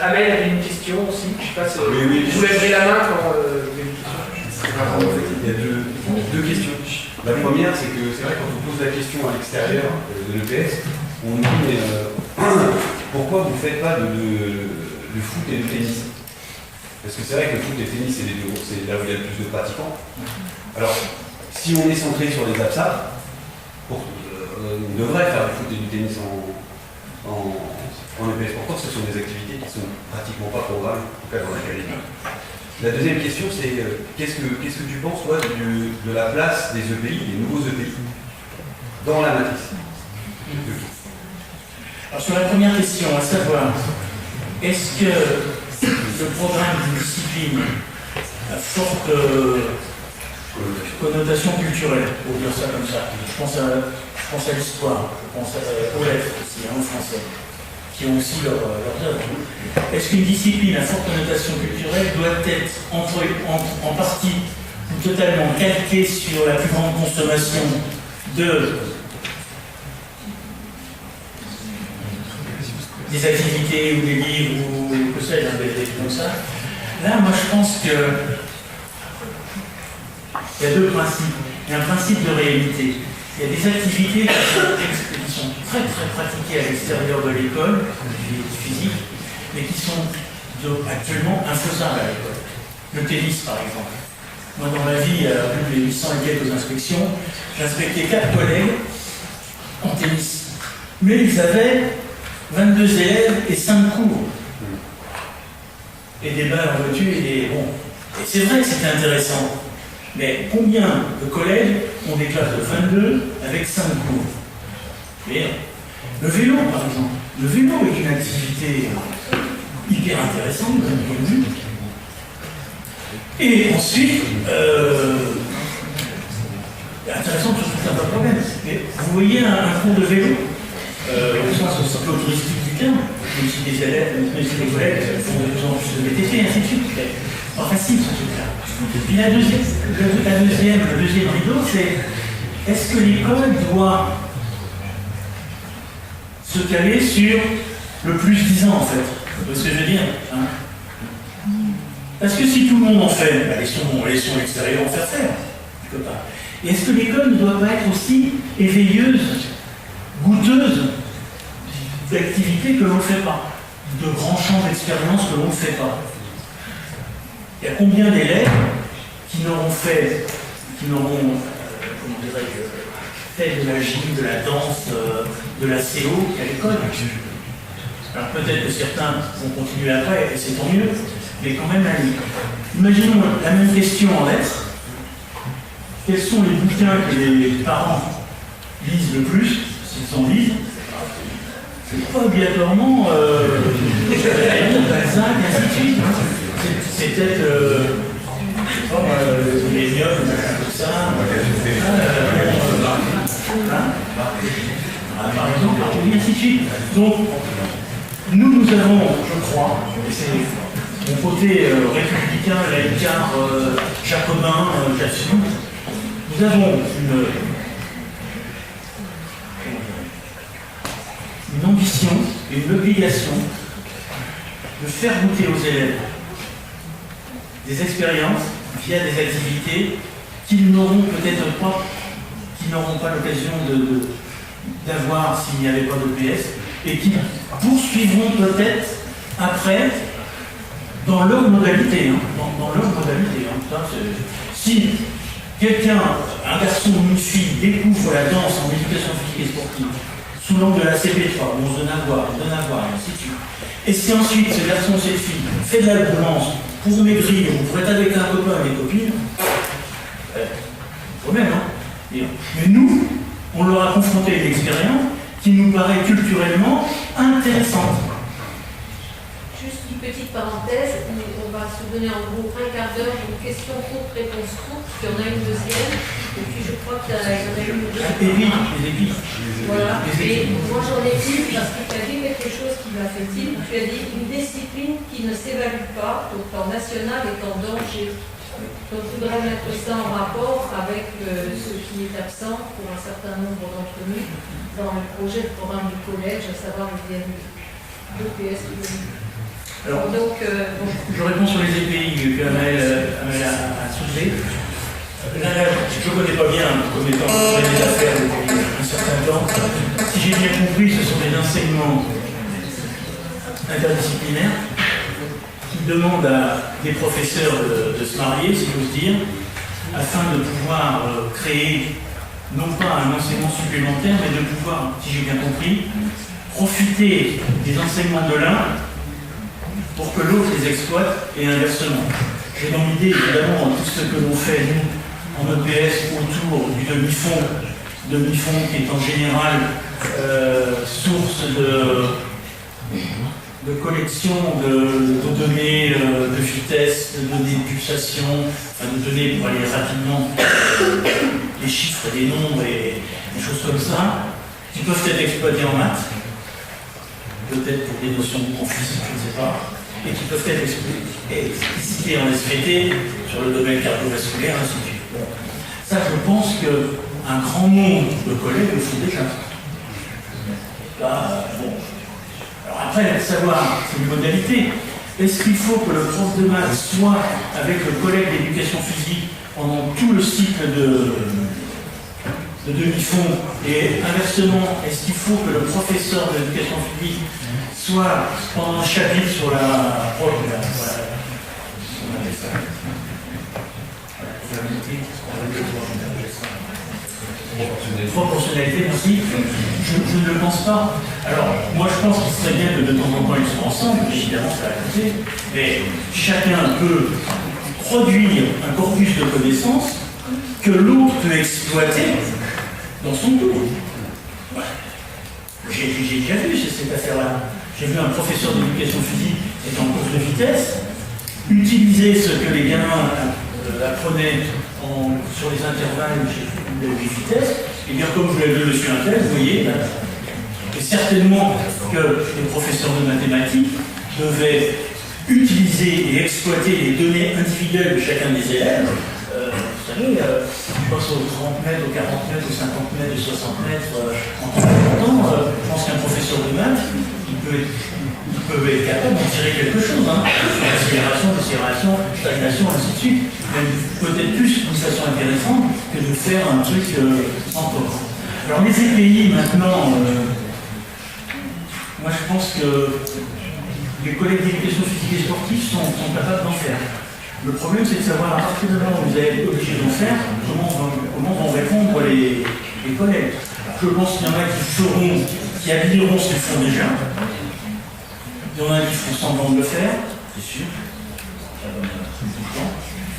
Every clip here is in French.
Amel avait une question aussi. Je sais pas si oui. vous lèverez la main quand vous avez une question. Il y a deux questions. La première, c'est que c'est vrai quand on pose la question à l'extérieur de l'EPS, on dit mais pourquoi vous ne faites pas de foot et de tennis? Parce que c'est vrai que le foot et le tennis, c'est là où il y a le plus de pratiquants. Alors, si on est centré sur les absats, on devrait faire du foot et du tennis en EPS. Pourtant, ce sont des activités qui ne sont pratiquement pas programmées, en tout cas dans l'académie. La deuxième question, c'est qu'est-ce que tu penses, toi, de la place des EPI, des nouveaux EPI, dans la matrice? Alors, sur la première question, à savoir, est-ce que le programme d'une discipline à forte connotation culturelle, pour dire ça comme ça, je pense à l'histoire, je pense aux lettres aussi, au français, qui ont aussi leurs œuvres. Est-ce qu'une discipline à forte connotation culturelle doit être en partie ou totalement calquée sur la plus grande consommation des activités ou des livres ou que sais-je, des trucs comme ça? Là, moi, je pense que il y a deux principes. Il y a un principe de réalité. Il y a des activités qui sont très très pratiquées à l'extérieur de l'école, physique, mais qui sont actuellement infaisables à l'école. Le tennis, par exemple. Moi, dans ma vie, vu les 800 et quelques inscriptions, j'ai inspecté 4 collègues en tennis. Mais ils avaient 22 élèves et 5 cours. Et des balles en voiture et des... Bon. Et c'est vrai que c'était intéressant. Mais combien de collègues ont des classes de 22 avec 5 cours? Et le vélo, par exemple. Le vélo est une activité hyper intéressante de mon point de vue. Et ensuite, intéressant sur tout un tas de problèmes. Mais vous voyez un cours de vélo, au sens cyclotouristique du terme, même si les élèves, même si les collègues font de plus en plus de VTT, et ainsi de suite. Pas facile, ce truc-là. Puis le deuxième rideau, c'est est-ce que l'école doit se caler sur le plus 10 ans, en fait? Vous voyez ce que je veux dire, hein? Parce que si tout le monde en fait, bah, laissons l'extérieur en faire faire, quelque part. Et est-ce que l'école ne doit pas être aussi éveilleuse, goûteuse d'activités que l'on ne fait pas, de grands champs d'expérience que l'on ne fait pas? Il y a combien d'élèves qui n'auront fait, comment dirais-je, fait de la gym, de la danse, de la CO qu'à l'école? Alors peut-être que certains vont continuer après, et c'est tant mieux, mais quand même à l'école. Imaginons la même question en lettres. Quels sont les bouquins que les parents lisent le plus, s'ils en lisent? C'est pas obligatoirement Balzac, ainsi de suite. C'est peut-être les mioles, tout ça. Par exemple, et ainsi de suite. Donc, nous avons, je crois, et c'est mon côté républicain, laïcard, jacobin, là-dessus, nous avons une ambition et une obligation de faire goûter aux élèves des expériences via des activités qu'ils n'auront peut-être pas, qu'ils n'auront pas l'occasion d'avoir s'il n'y avait pas de PS, et qui poursuivront peut-être après dans leur modalité. Dans leur modalité. Si quelqu'un, un garçon ou une fille, découvre la danse en éducation physique et sportive sous l'angle de la CP3, on donne à voir, et ainsi de suite. Et si ensuite ce garçon ou cette fille fait de la boulance pour maigrir ou pour être avec un copain et des copines, problème, hein. Mais nous, on leur a confronté une expérience qui nous paraît culturellement intéressante. Juste une petite parenthèse, on va se donner en gros un quart d'heure d'une question courte, réponse courte, puis on a une deuxième, et puis je crois qu'il y en a une deuxième. Les épis. Voilà, et moi j'en ai une parce que tu as dit quelque chose qui m'a fait tilt. Tu as dit une discipline qui ne s'évalue pas, au plan national, est en danger. Donc je voudrais mettre ça en rapport avec ce qui est absent pour un certain nombre d'entre nous dans le projet de programme du collège, à savoir le DMU, l'EPS. Alors, Donc, je réponds sur les EPI que Amel a soulevé. Là, je ne connais pas bien comme étant les affaires depuis un certain temps. Si j'ai bien compris, ce sont des enseignements interdisciplinaires qui demandent à des professeurs de se marier, si j'ose dire, afin de pouvoir créer non pas un enseignement supplémentaire, mais de pouvoir, si j'ai bien compris, profiter des enseignements de l'un pour que l'autre les exploite et inversement. J'ai dans l'idée, évidemment, tout ce que l'on fait, nous, en EPS, autour du demi-fond qui est en général source de collection de données de vitesse, de données de pulsation, enfin de données pour aller rapidement, des chiffres, des nombres et des choses comme ça, qui peuvent être exploitées en maths, peut-être pour des notions en physique, je ne sais pas, et qui peuvent être explicitées en SVT sur le domaine cardiovasculaire, ainsi de suite. Bon. Ça, je pense qu'un grand nombre de collègues le font déjà. Là, bon. Alors après, savoir, c'est une modalité. Est-ce qu'il faut que le prof de maths soit avec le collègue d'éducation physique pendant tout le cycle de demi-fond, et inversement, est-ce qu'il faut que le professeur d'éducation physique soit pendant un chapitre sur la proportionnalité, merci. Je ne le pense pas. Alors, moi je pense qu'il serait bien que de temps en temps ils soient ensemble, évidemment ça va côté, mais chacun peut produire un corpus de connaissances que l'autre peut exploiter dans son tour. Ouais. J'ai déjà vu cette affaire-là. J'ai vu un professeur d'éducation physique être en course de vitesse, utiliser ce que les gamins apprenaient sur les intervalles de vitesse, et bien comme je l'ai vu monsieur Intel, vous voyez, et certainement que les professeurs de mathématiques devaient utiliser et exploiter les données individuelles de chacun des élèves. Vous savez, je pense aux 30 mètres, aux 40 mètres, aux 50 mètres, aux 60 mètres, en temps, je pense qu'un professeur de maths, il peut être capable d'en tirer quelque chose, hein. Accélération, décélération, stagnation, ainsi de suite. Même peut-être plus une station intéressante que de faire un truc sans corps. Alors les EPI maintenant, moi je pense que les collègues d'éducation physique et sportive sont capables d'en faire. Le problème, c'est de savoir à partir du moment où vous allez être obligé d'en faire, comment vont répondre les collègues. Je pense qu'il y en a qui habilleront ce qu'ils font déjà. Il y en a qui font semblant de le faire, c'est sûr.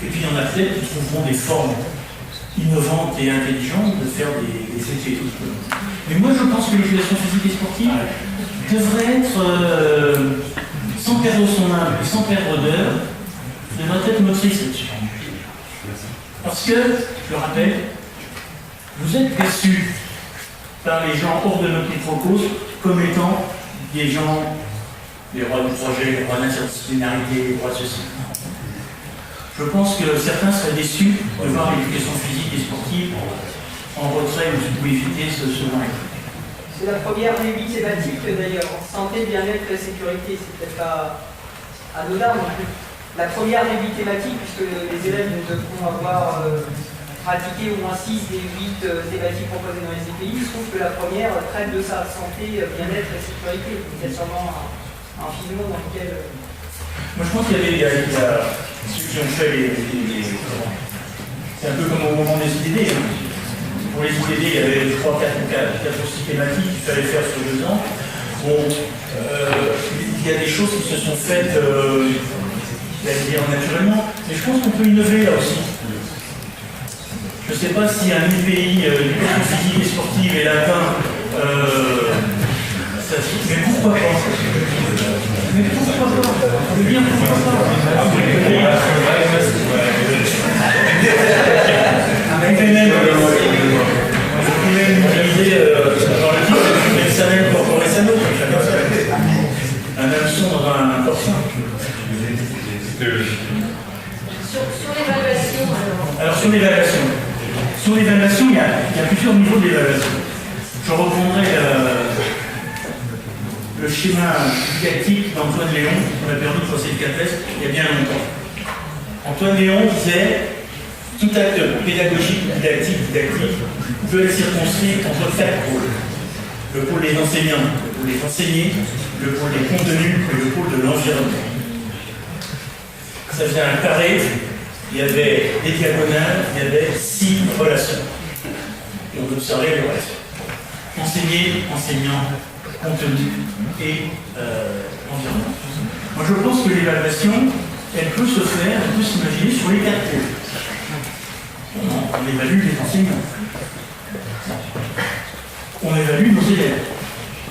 Et puis il y en a peut-être qui trouveront des formes innovantes et intelligentes de faire des effets. Mais moi, je pense que l'éducation physique et sportive devrait être, sans perdre son âme et sans perdre d'heure, devrait être motrice là-dessus. Parce que, je le rappelle, vous êtes perçus par les gens hors de notre microcosme comme étant des gens, les rois du projet, les rois d'interdisciplinarité, les rois de ceci. Je pense que certains seraient déçus de voir l'éducation physique et sportive en retrait ou éviter ce moment. C'est la première des 8 thématiques d'ailleurs. Santé, bien-être et sécurité, c'est peut-être pas anodin non plus. La première des 8 thématiques, puisque les élèves devront avoir pratiqué au moins 6 des 8 thématiques proposées dans les EPI, je trouve que la première traite de sa santé, bien-être et sécurité. Il y a sûrement un filon dans lequel... Moi je pense qu'il y a ceux qui ont fait c'est un peu comme au moment des IDD. Hein. Pour les IDD, il y avait 3, 4 ou 6 thématiques qu'il fallait faire sur 2 ans. Bon, il y a des choses qui se sont faites, j'allais dire naturellement, mais je pense qu'on peut innover là aussi. Je ne sais pas si un EPI, éducation physique et sportive et latin, mais pourquoi pas? Mais pourquoi pas? Je veux dire pourquoi pas? Avec les mêmes, je pouvais utiliser dans le titre du Mexamel Corporé Sano, un hameçon dans un corset. Sur l'évaluation, alors sur l'évaluation. Sur l'évaluation, il y a plusieurs niveaux d'évaluation. Je reprendrai le schéma didactique d'Antoine Léon, qui m'a permis de passer le CAPES il y a bien longtemps. Antoine Léon disait tout acte pédagogique, didactique, peut être circonscrit entre 4 pôles. Le pôle des enseignants, le pôle des enseignés, le pôle des contenus et le pôle de l'environnement. Ça faisait un carré, il y avait des diagonales, il y avait 6 relations. Et on observait les relations. Enseigner, enseignant, contenu et environnement. Moi je pense que l'évaluation, elle peut se faire, elle peut s'imaginer sur les 4 pôles. On évalue les enseignants. On évalue nos élèves.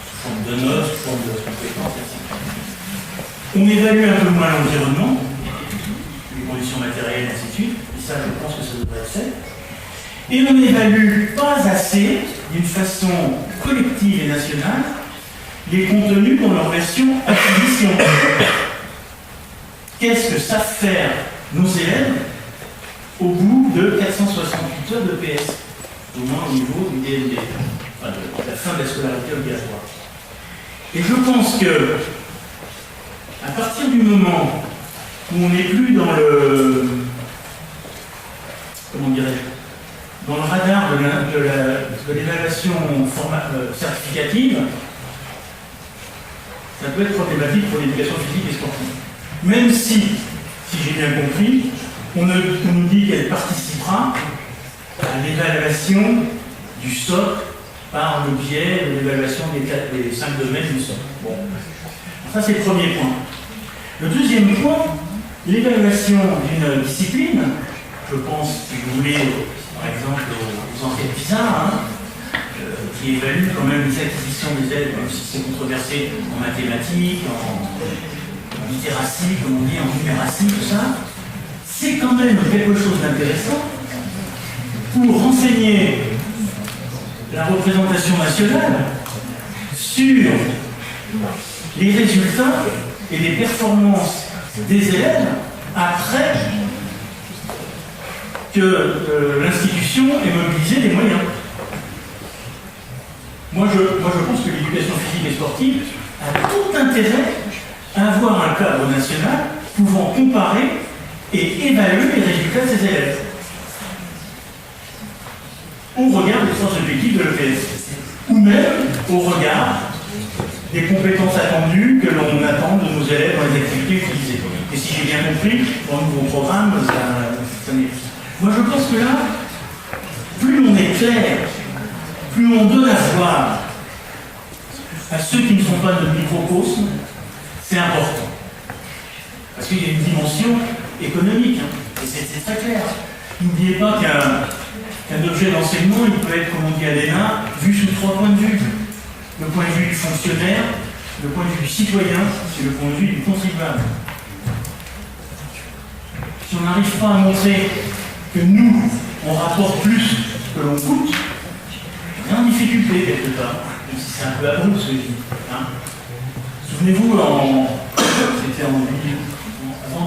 Sous forme de notes, sous forme de compétences, etc. On évalue un peu moins l'environnement, les conditions matérielles, ainsi de suite. Et ça, je pense que ça devrait être fait. Et on n'évalue pas assez, d'une façon collective et nationale, les contenus dans leur version acquisition. Qu'est-ce que savent faire nos élèves au bout de 468 heures de PS, au moins au niveau du DND, enfin de la fin de la scolarité obligatoire. Et je pense que, à partir du moment où on n'est plus dans le, comment dirais-je, dans le radar de l'évaluation certificative, ça peut être problématique pour l'éducation physique et sportive. Même si j'ai bien compris, on nous dit qu'elle participera à l'évaluation du socle par le biais de l'évaluation des 5 domaines du socle. Bon. Ça, c'est le premier point. Le deuxième point, l'évaluation d'une discipline, je pense, si vous voulez, par exemple, aux enquêtes PISA, qui évaluent quand même les acquisitions des élèves, même si c'est controversé en mathématiques, en littératie, comme on dit, en numératie, tout ça, c'est quand même quelque chose d'intéressant pour renseigner la représentation nationale sur les résultats et les performances des élèves après que l'institution ait mobilisé des moyens. Moi, je pense que l'éducation physique et sportive a tout intérêt à avoir un cadre national pouvant comparer et évaluer les résultats de ses élèves au regard des forces objectives de l'EPS, ou même au regard des compétences attendues que l'on attend de nos élèves dans les activités utilisées. Et si j'ai bien compris, dans le nouveau programme, ça n'est plus. Moi, je pense que là, plus on est clair, plus on donne à voir à ceux qui ne sont pas de microcosme, c'est important. Parce qu'il y a une dimension économique, et c'est très clair. N'oubliez pas qu'un objet d'enseignement, il peut être, comme on dit à l'ENA, vu sous 3 points de vue. Le point de vue du fonctionnaire, le point de vue du citoyen, c'est le point de vue du contribuable. Si on n'arrive pas à montrer que nous, on rapporte plus que l'on coûte, on est en difficulté quelque part, même si c'est un peu abrupt ce que je dis. Souvenez-vous, c'était avant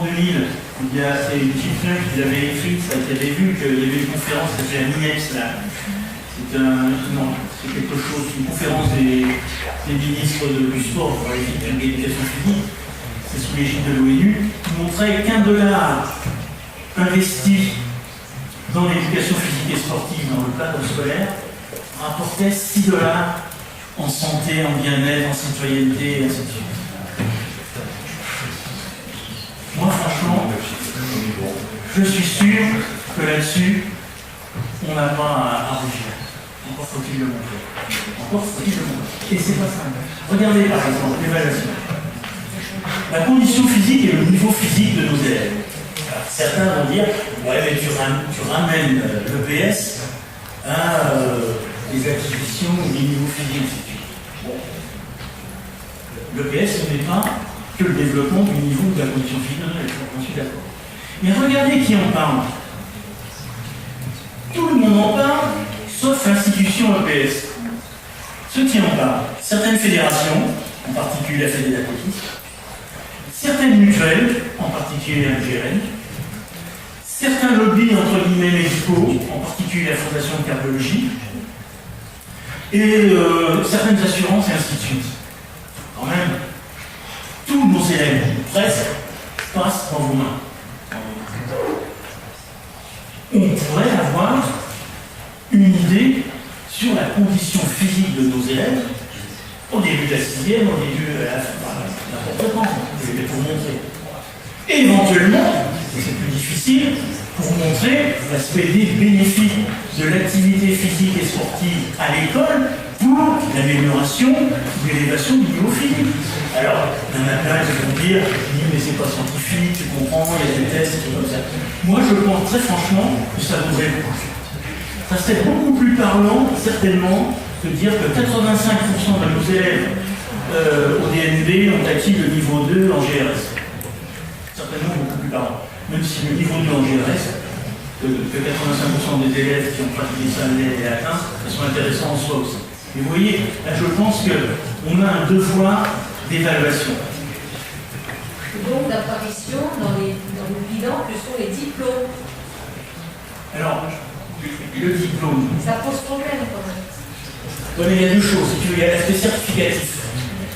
2000, il y a une petite feuille qui avait écrite, qui avait vu qu'il y avait une conférence, c'était à l'INEPS là. C'est quelque chose, une conférence des ministres du sport pour l'éducation physique, c'est sous l'égide de l'ONU, qui montrait qu'$1 investi dans l'éducation physique et sportive dans le cadre scolaire rapportait $6 en santé, en bien-être, en citoyenneté, et ainsi de suite. Moi, franchement, je suis sûr que là-dessus, on n'a pas à rougir. Encore faut-il le montrer. Encore faut-il le montrer. Et c'est pas simple. Regardez par exemple l'évaluation. La condition physique et le niveau physique de nos élèves. Alors, certains vont dire, ouais, mais tu ramènes l'EPS à les acquisitions des niveaux physiques. Bon. L'EPS, ce n'est pas que le développement du niveau de la condition physique. Non, je suis d'accord. Mais regardez qui en parle. Tout le monde en parle, sauf l'institution EPS. Ceux qui en parlent, certaines fédérations, en particulier la Fédé d'athlétisme, certaines mutuelles, en particulier la MGRN, certains lobbies entre guillemets médicaux, en particulier la Fondation de cardiologie, et certaines assurances et ainsi de suite. quand même, tous nos élèves, presque, passent dans vos mains. On pourrait avoir une idée sur la condition physique de nos élèves au début de la 6e, au début de la fin, n'importe quand, je vais pour montrer. Et éventuellement, c'est plus difficile, pour montrer l'aspect bénéfique de l'activité physique et sportive à l'école pour l'amélioration ou l'élévation du niveau physique. Alors, il y en a plein qui vont dire, oui, mais c'est pas scientifique, tu comprends, il y a des tests, et tout comme ça. Moi, je pense très franchement que ça vaudrait beaucoup. Ça serait beaucoup plus parlant, certainement, de dire que 85% de nos élèves au DNB ont acquis le niveau 2 en GRS. Certainement beaucoup plus parlant. Même si le niveau 2 en GRS, que 85% des élèves qui ont pratiqué ça l'année atteint, elles sont intéressants en soi aussi. Et vous voyez, là, je pense qu'on a un devoir d'évaluation. Donc d'apparition dans le bilan que sont les diplômes. Alors, le diplôme. Ça pose problème quand même. Oui, mais il y a deux choses. Il y a l'aspect certificatif.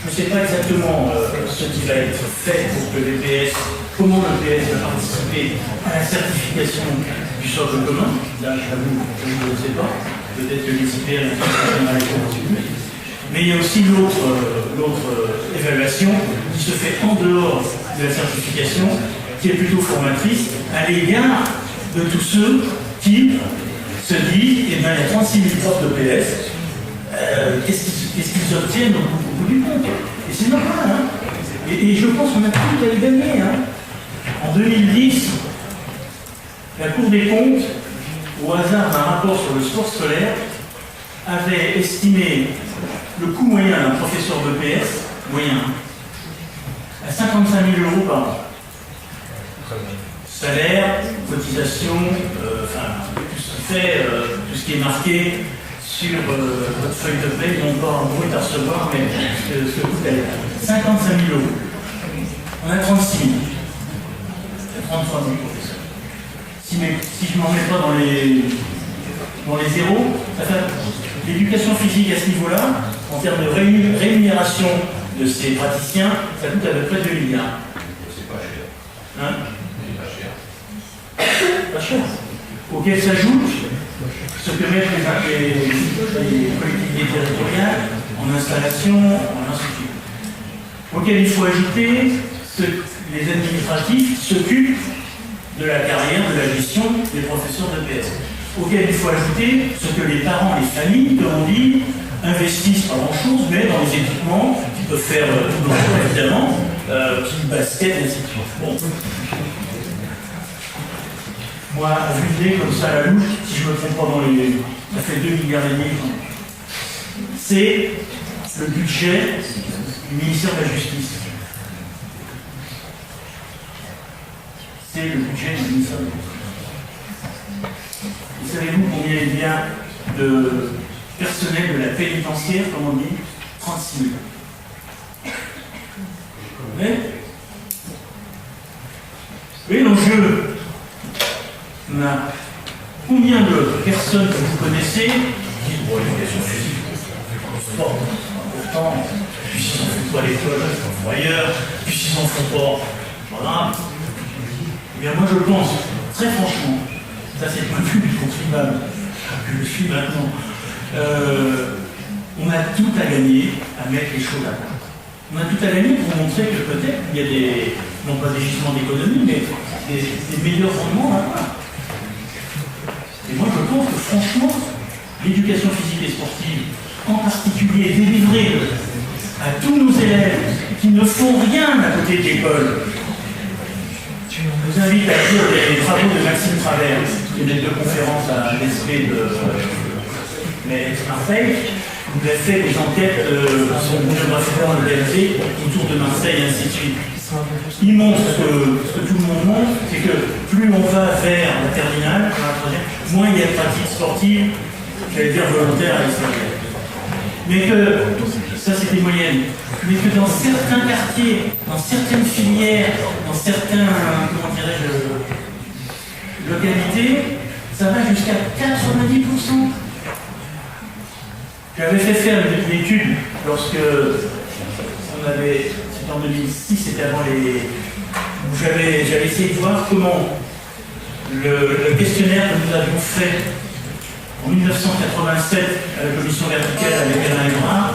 Je ne sais pas exactement ce qui va être fait pour que l'EPS, comment l'EPS va participer à la certification du socle commun. Là, j'avoue, je ne sais pas. Peut-être que les IPR mais il y a aussi l'autre évaluation qui se fait en dehors de la certification, qui est plutôt formatrice à l'égard de tous ceux qui se disent, eh bien, il y a 36 000 profs de PS, qu'est-ce qu'ils obtiennent au bout du compte? Et c'est normal, hein. Et je pense qu'on a tout à y gagner, hein. En 2010, la Cour des comptes, au hasard d'un rapport sur le sport scolaire, avait estimé le coût moyen d'un professeur de PS, moyen, à 55 000 € par an. Salaire, cotisation, tout ce qui est marqué sur votre feuille de paie, non pas en brut à recevoir, mais ce que coûte à 55 000 €. On a 36 000. Il y a 33 000 professeurs. Si je ne m'en mets pas dans les zéros, ça fait l'éducation physique à ce niveau-là, en termes de rémunération de ces praticiens, ça coûte à peu près 2 milliards. C'est pas cher. Hein? C'est pas cher. Pas cher. Auquel s'ajoute ce que mettent les collectivités territoriales en installation, en institut. Auquel il faut ajouter les administratifs qui s'occupent de la carrière, de la gestion des professeurs de PS. Auquel il faut ajouter ce que les parents, les familles, comme on dit, investissent pas grand-chose, mais dans les équipements qui peuvent faire tout le monde, évidemment, qui basket, et ainsi de suite. Bon. Moi, à vue de nez, comme ça, à la louche, si je me trompe pas ça fait 2,5 milliards, c'est le budget du ministère de la Justice. C'est le budget du ministère de la Justice. Et savez-vous combien il y a de personnel de la pénitentiaire, comme on dit? 36 000. Vous voyez? Oui, l'enjeu. On a combien de personnes que vous connaissez qui disent bon, l'éducation physique, sport, important, puis s'ils n'en font pas à l'école, ils en font ailleurs, puis s'ils n'en font pas, voilà. Eh bien, moi je pense, très franchement, ça c'est le point de vue du contribuable, que je suis maintenant, on a tout à gagner à mettre les choses à plat. On a tout à gagner pour montrer que peut-être il y a des, non pas des gisements d'économie, mais des meilleurs rendements à avoir. Et moi, je pense que franchement, l'éducation physique et sportive, en particulier délivrée à tous nos élèves qui ne font rien à côté de l'école. Je vous invite à lire les travaux de Maxime Travers, qui est maître de conférence à l'ESP de Marseille. Il a fait des enquêtes, son biographie de l'ESP autour de Marseille, et ainsi de suite. Il montre ce que tout le monde montre, c'est que plus on va vers la terminale, moins il y a de pratiques sportives, j'allais dire volontaires à l'extérieur. Mais que, ça c'est des moyennes, mais que dans certains quartiers, dans certaines filières, dans certains, comment dirais-je, localités, ça va jusqu'à 90%. J'avais fait faire une étude lorsque qu'on avait, c'était en 2006, c'était avant les... où j'avais essayé de voir comment le questionnaire que nous avions fait en 1987 à la commission verticale avec Alain Gras,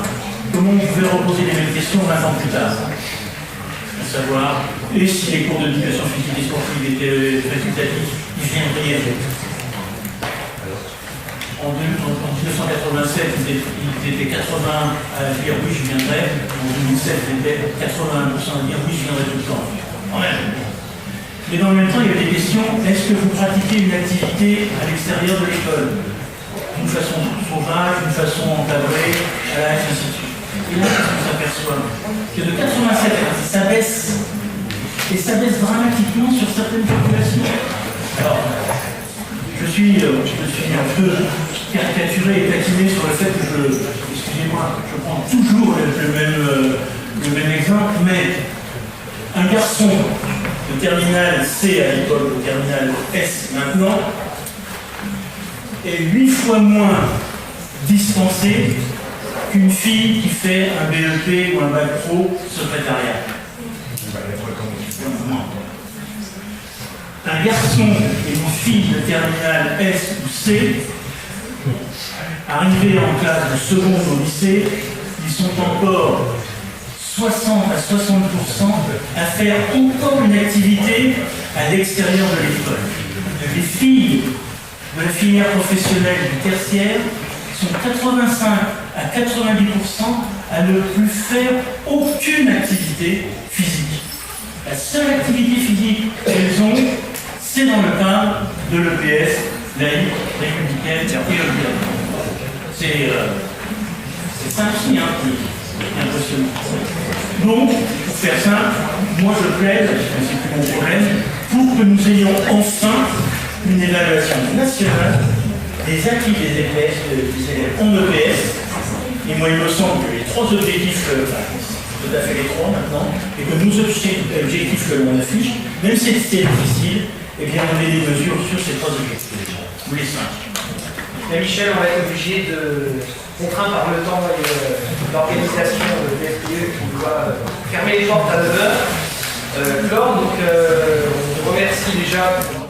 comment on pouvait reposer les mêmes questions 20 ans plus tard. À savoir, et si les cours d'éducation physique et sportive étaient facultatifs, ils viendraient. En 1987, ils étaient 80 à dire oui, je viendrai. En 2007, ils étaient 81% à dire oui, je viendrai tout le temps. Quand même. Mais dans le même temps, il y avait des questions. Est-ce que vous pratiquez une activité à l'extérieur de l'école? D'une façon sauvage, d'une façon encadrée, ainsi de suite. Et là, qu'est-ce qu'on s'aperçoit? Que de 87, ça baisse. Et ça baisse dramatiquement sur certaines populations. Alors, je suis un peu caricaturé et taquiné sur le fait que excusez-moi, je prends toujours le même exemple, mais un garçon de terminale C à l'époque, de terminale S maintenant, est 8 fois moins dispensé qu'une fille qui fait un BEP ou un bac pro secrétariat. Un garçon et une fille de terminale S ou C, arrivés en classe de seconde au lycée, ils sont encore 60 à 60% à faire encore une activité à l'extérieur de l'école. Les filles de la filière professionnelle du tertiaire sont 85 à 90% à ne plus faire aucune activité physique. La seule activité physique qu'elles ont, c'est dans le cadre de l'EPS, laïque, républicaine et obligatoire. C'est ça aussi qui est impressionnant. Donc, pour faire simple, moi je plaide, c'est plus mon problème, pour que nous ayons enfin une évaluation nationale des acquis des élèves en EPS. Et moi il me semble que les 3 objectifs, tout à fait les 3 maintenant, et que nos objectifs que l'on affiche, même si c'est difficile, eh bien on met des mesures sur ces 3 objectifs, ou les 5. Mais Michel, on va être obligé de contraint par le temps et l'organisation de l'FPE qui doit fermer les portes à 9h. Donc on remercie déjà pour